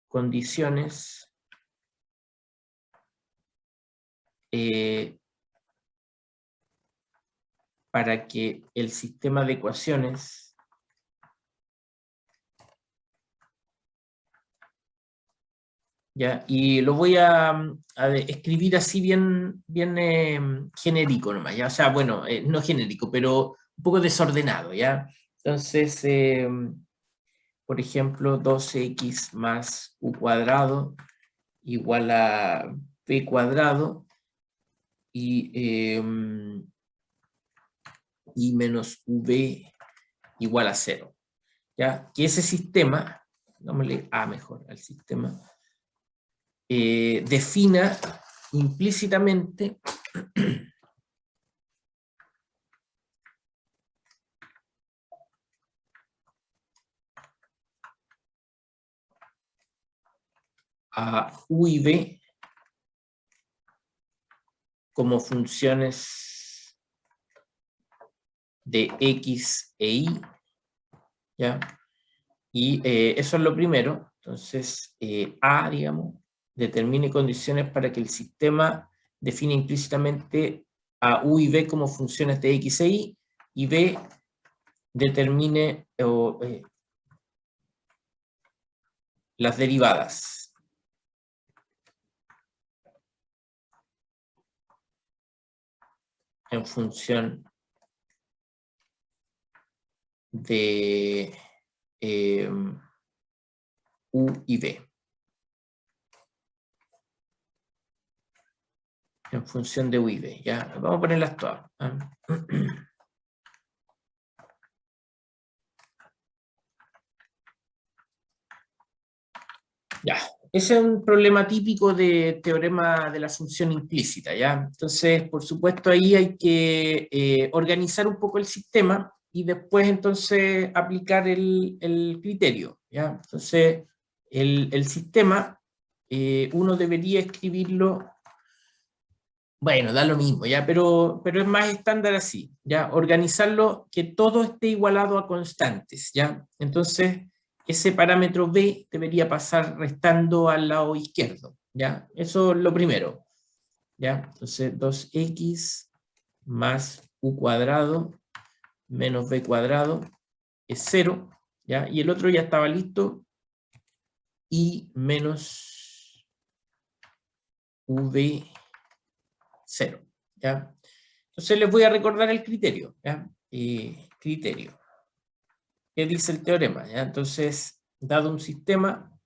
condiciones para que el sistema de ecuaciones ¿ya? Y lo voy a escribir así bien genérico nomás, ¿ya? O sea, bueno, no genérico, pero un poco desordenado, ¿ya? Entonces, por ejemplo, 12x más u cuadrado igual a b cuadrado y menos v igual a 0, ¿ya? Que ese sistema, dámosle A mejor al sistema, defina implícitamente a u y b como funciones de x e y, ¿ya? Y eso es lo primero. Entonces, A, digamos, determine condiciones para que el sistema define implícitamente a u y b como funciones de x e y b determine las derivadas. En función de u y b. En función de u y b, ¿ya? Vamos a ponerlas todas. Ya, ese es un problema típico de teorema de la función implícita, ¿ya? Entonces, por supuesto, ahí hay que organizar un poco el sistema y después, entonces, aplicar el criterio, ¿ya? Entonces, el sistema, uno debería escribirlo, bueno, da lo mismo, ¿ya? Pero es más estándar así, ¿ya? Organizarlo que todo esté igualado a constantes, ¿ya? Entonces, ese parámetro b debería pasar restando al lado izquierdo, ¿ya? Eso es lo primero, ¿ya? Entonces, 2x más u cuadrado menos b cuadrado es 0, ¿ya? Y el otro ya estaba listo, y menos v 0, ¿ya? Entonces les voy a recordar el criterio, ¿ya? Criterio. ¿Qué dice el teorema? ¿Ya? Entonces, dado un sistema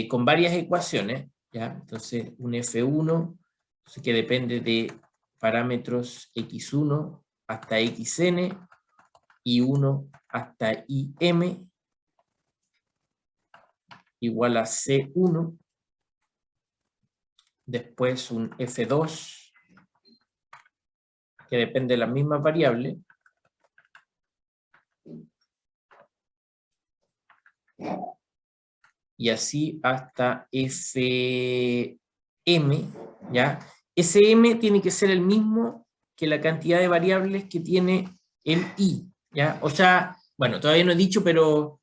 con varias ecuaciones, ¿ya? Entonces, un F1, que depende de parámetros x1 hasta xn, y1 hasta im, igual a C1, después un F2, que depende de las mismas variables, y así hasta Fm, ¿ya? Ese m tiene que ser el mismo que la cantidad de variables que tiene el i, ¿ya? O sea, bueno, todavía no he dicho, pero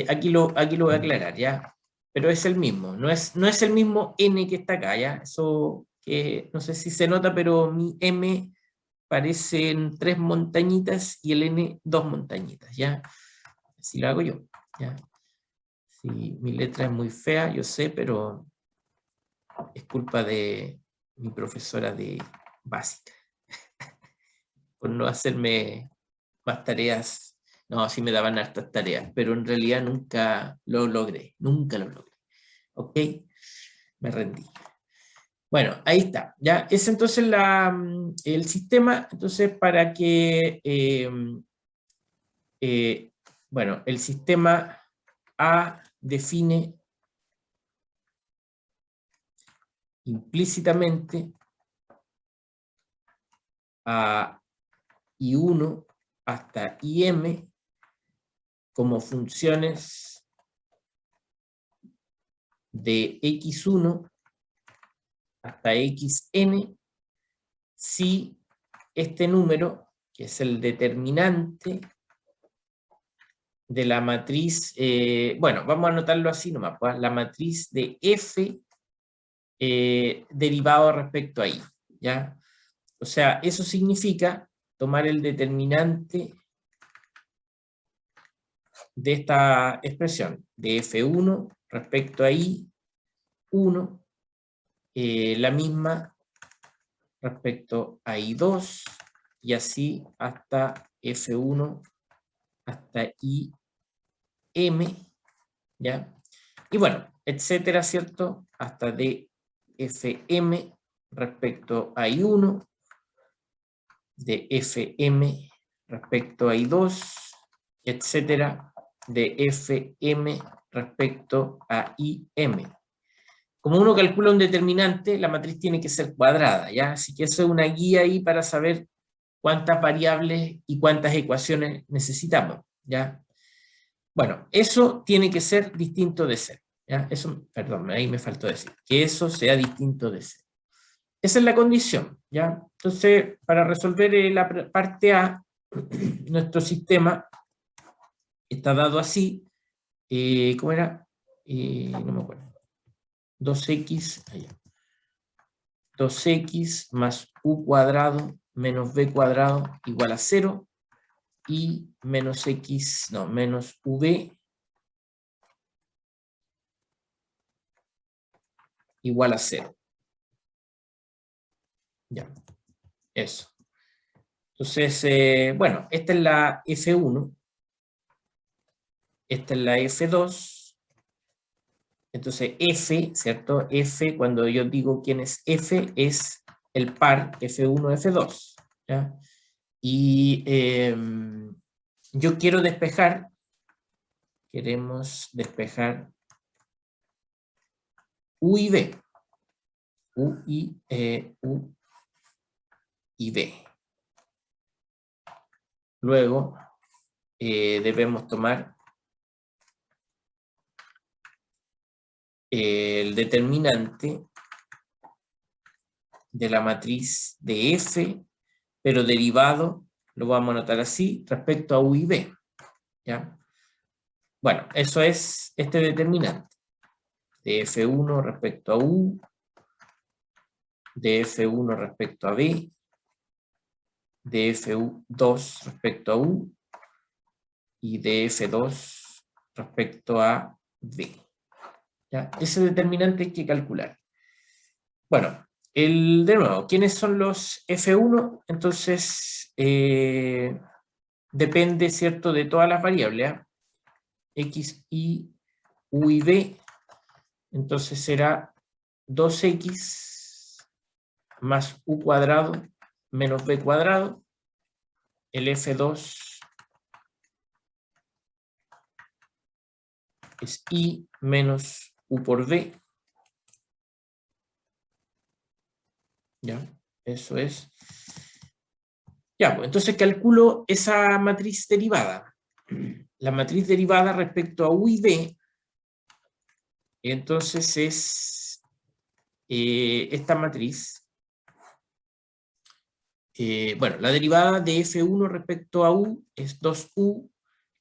aquí lo voy a aclarar, ¿ya? Pero es el mismo, no es el mismo n que está acá, ¿ya? Eso que no sé si se nota, pero mi m parecen 3 montañitas y el n 2 montañitas, ¿ya? Así lo hago yo, ¿ya? Sí, mi letra es muy fea, yo sé, pero es culpa de mi profesora de básica, por no hacerme más tareas. No, sí me daban hartas tareas, pero en realidad nunca lo logré, nunca lo logré. ¿Ok? Me rendí. Bueno, ahí está. Ya es entonces el sistema, entonces para que, bueno, el sistema A define implícitamente a I1 hasta IM como funciones de X1 hasta XN si este número, que es el determinante de la matriz, bueno, vamos a anotarlo así nomás, pues, la matriz de F derivado respecto a I, ¿ya? O sea, eso significa tomar el determinante de esta expresión, de F1 respecto a I1, la misma respecto a I2, y así hasta F1 hasta IM, ¿ya? Y bueno, etcétera, ¿cierto? Hasta de FM respecto a I1, de FM respecto a I2, etcétera, de FM respecto a IM. Como uno calcula un determinante, la matriz tiene que ser cuadrada, ¿ya? Así que eso es una guía ahí para saber cuántas variables y cuántas ecuaciones necesitamos, ¿ya? Bueno, eso tiene que ser distinto de cero, ¿ya? Eso, perdón, ahí me faltó decir, que eso sea distinto de cero. Esa es la condición, ¿ya? Entonces, para resolver la parte A, nuestro sistema está dado así, ¿cómo era? No me acuerdo. 2x, allá. 2x más u cuadrado menos b cuadrado igual a 0, y menos x, no, menos v igual a 0. Ya, eso. Entonces, bueno, esta es la F1, esta es la F2, entonces F, ¿cierto? F, cuando yo digo quién es F, es el par F1, F2, ¿ya? Y yo quiero despejar, queremos despejar U y B, U y B. Luego debemos tomar el determinante de la matriz de F, pero derivado, lo vamos a anotar así, respecto a U y B, ¿ya? Bueno, eso es este determinante, de F1 respecto a U, de F1 respecto a B, de F2 respecto a U, y de F2 respecto a B, ¿ya? Ese determinante hay que calcular. Bueno, de nuevo, ¿quiénes son los F1? Entonces, depende, ¿cierto?, de todas las variables, ¿eh? X, Y, U y B. Entonces será 2x más U cuadrado menos B cuadrado. El F2 es I menos U por B. ¿Ya? Eso es. Ya, pues entonces calculo esa matriz derivada. La matriz derivada respecto a U y B, entonces es esta matriz. Bueno, la derivada de F1 respecto a U es 2U,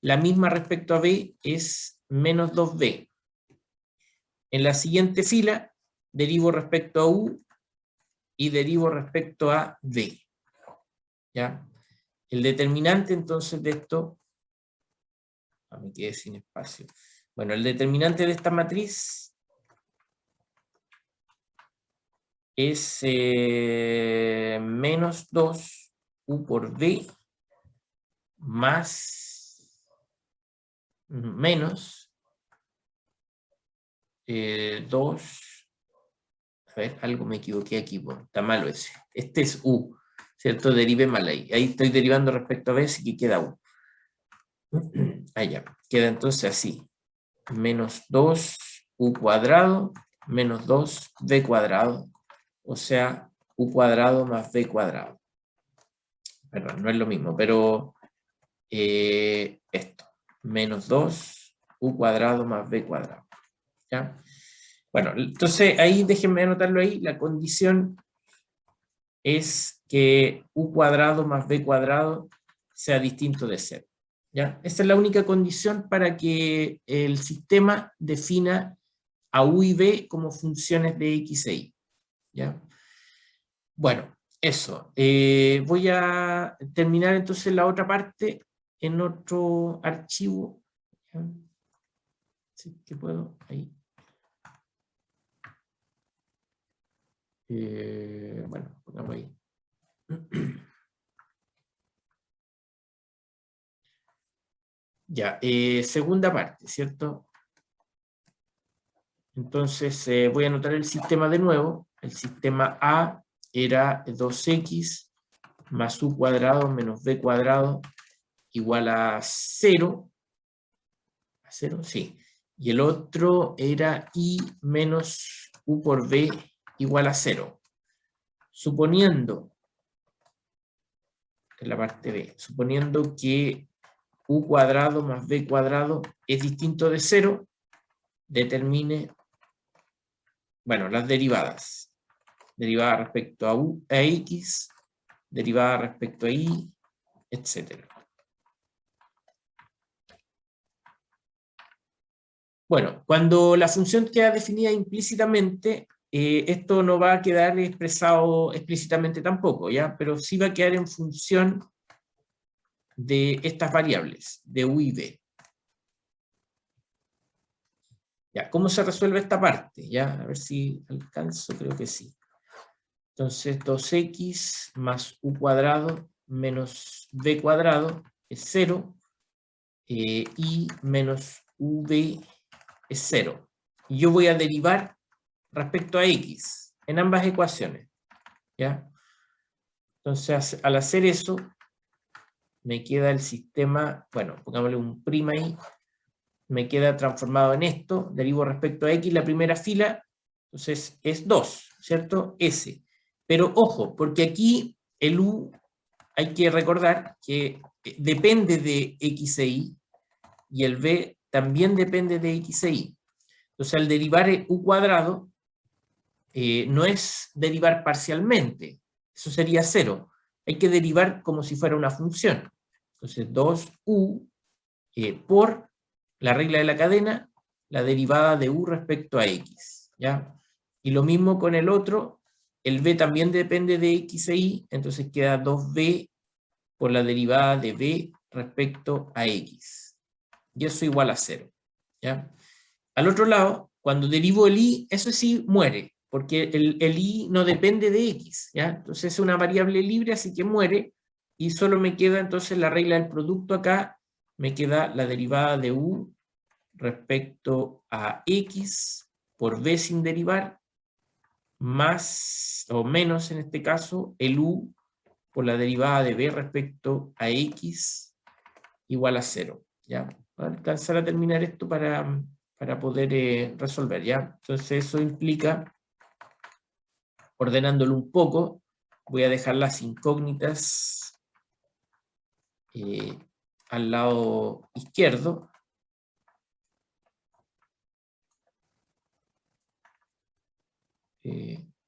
la misma respecto a B es menos 2B. En la siguiente fila, derivo respecto a U y derivo respecto a B. ¿Ya? El determinante entonces de esto, me quedé sin espacio. Bueno, el determinante de esta matriz es menos 2U por B más menos 2, a ver, algo me equivoqué aquí, bueno, está malo ese. Este es U, ¿cierto? Derivé mal ahí. Ahí estoy derivando respecto a B, así que queda U. Allá, queda entonces así. Menos 2U cuadrado menos 2B cuadrado, o sea, U cuadrado más B cuadrado. Perdón, no es lo mismo, pero esto, menos 2U cuadrado más B cuadrado. ¿Ya? Bueno, entonces ahí déjenme anotarlo ahí, la condición es que U cuadrado más B cuadrado sea distinto de 0. ¿ya? Esa es la única condición para que el sistema defina a U y B como funciones de X e Y, ¿ya? Bueno, eso. Voy a terminar entonces la otra parte en otro archivo. ¿Ya? Sí, que puedo, ahí. Bueno, pongamos ahí. Ya, segunda parte, ¿cierto? Entonces voy a anotar el sistema de nuevo. El sistema A era 2x más u cuadrado menos b cuadrado igual a 0. ¿A 0? Sí. Y el otro era i menos u por b igual a 0. Suponiendo, en la parte B, suponiendo que u cuadrado más b cuadrado es distinto de 0, determine, bueno, las derivadas. Derivada respecto a x, derivada respecto a y, etc. Bueno, cuando la función queda definida implícitamente, esto no va a quedar expresado explícitamente tampoco, ¿ya? Pero sí va a quedar en función de estas variables, de u y b. Ya, ¿cómo se resuelve esta parte? Ya, a ver si alcanzo, creo que sí. Entonces, 2x más u cuadrado menos b cuadrado es 0, y menos uv es 0. Y yo voy a derivar respecto a x en ambas ecuaciones, ¿ya? Entonces, al hacer eso, me queda el sistema, bueno, pongámosle un prima ahí, me queda transformado en esto, derivo respecto a x la primera fila, entonces es 2, ¿cierto? S. Pero ojo, porque aquí el u hay que recordar que depende de x e y el b también depende de x e y. Entonces al derivar u cuadrado, no es derivar parcialmente, eso sería 0. Hay que derivar como si fuera una función. Entonces 2u por la regla de la cadena, la derivada de u respecto a x, ¿ya? Y lo mismo con el otro, el b también depende de x e y, entonces queda 2b por la derivada de b respecto a x. Y eso igual a 0, ¿ya? Al otro lado, cuando derivo el y, eso sí muere, porque el y no depende de x, ¿ya? Entonces es una variable libre, así que muere, y solo me queda entonces la regla del producto acá, me queda la derivada de u respecto a x por b sin derivar, más o menos en este caso, el u por la derivada de b respecto a x igual a 0, ¿ya? Voy a alcanzar a terminar esto para poder resolver, ¿ya? Entonces eso implica, ordenándolo un poco, voy a dejar las incógnitas al lado izquierdo.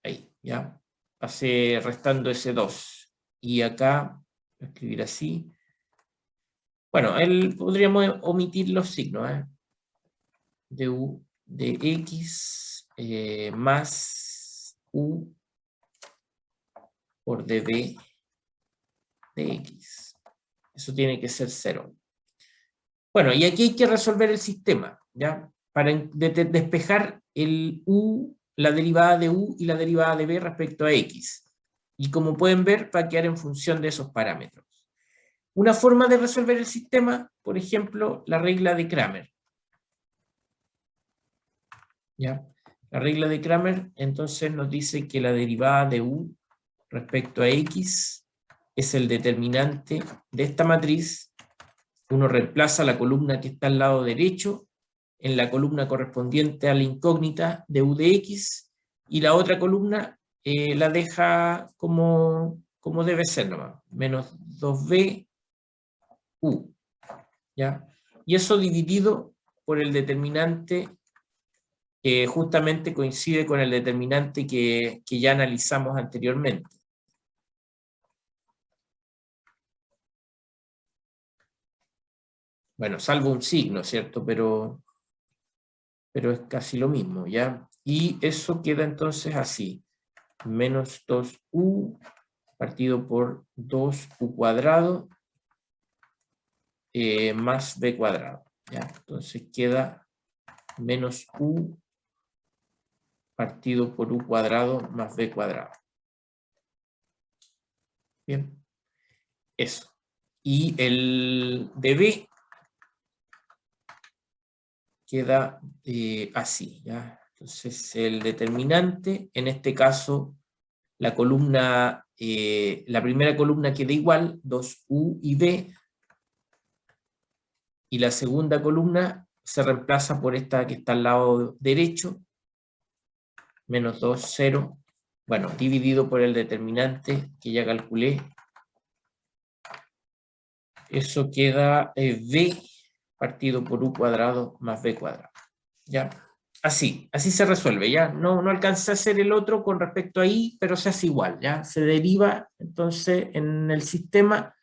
Ahí, ¿ya? Pasé restando ese 2. Y acá, voy a escribir así. Bueno, podríamos omitir los signos, ¿eh? De u de x más u por db de x. Eso tiene que ser 0. Bueno, y aquí hay que resolver el sistema, ¿ya? Para despejar el u, la derivada de u y la derivada de b respecto a x. Y como pueden ver, va a quedar en función de esos parámetros. Una forma de resolver el sistema, por ejemplo, la regla de Cramer. ¿Ya? La regla de Cramer entonces nos dice que la derivada de u respecto a x es el determinante de esta matriz. Uno reemplaza la columna que está al lado derecho en la columna correspondiente a la incógnita de u de x, y la otra columna la deja como debe ser nomás, menos 2b u, ¿ya? Y eso dividido por el determinante que justamente coincide con el determinante que ya analizamos anteriormente. Bueno, salvo un signo, ¿cierto? Pero es casi lo mismo, ¿ya? Y eso queda entonces así, menos 2u partido por 2u cuadrado más b cuadrado, ¿ya? Entonces queda menos u partido por u cuadrado más b cuadrado. Bien, eso. Y el de b queda así, ¿ya? Entonces el determinante, en este caso, la columna, la primera columna queda igual, 2u y b, y la segunda columna se reemplaza por esta que está al lado derecho, menos 2, 0, bueno, dividido por el determinante que ya calculé. Eso queda b partido por u cuadrado más b cuadrado. ¿Ya? Así se resuelve, ¿ya? No alcanza a hacer el otro con respecto a i, pero se hace igual, ¿ya? Se deriva, entonces, en el sistema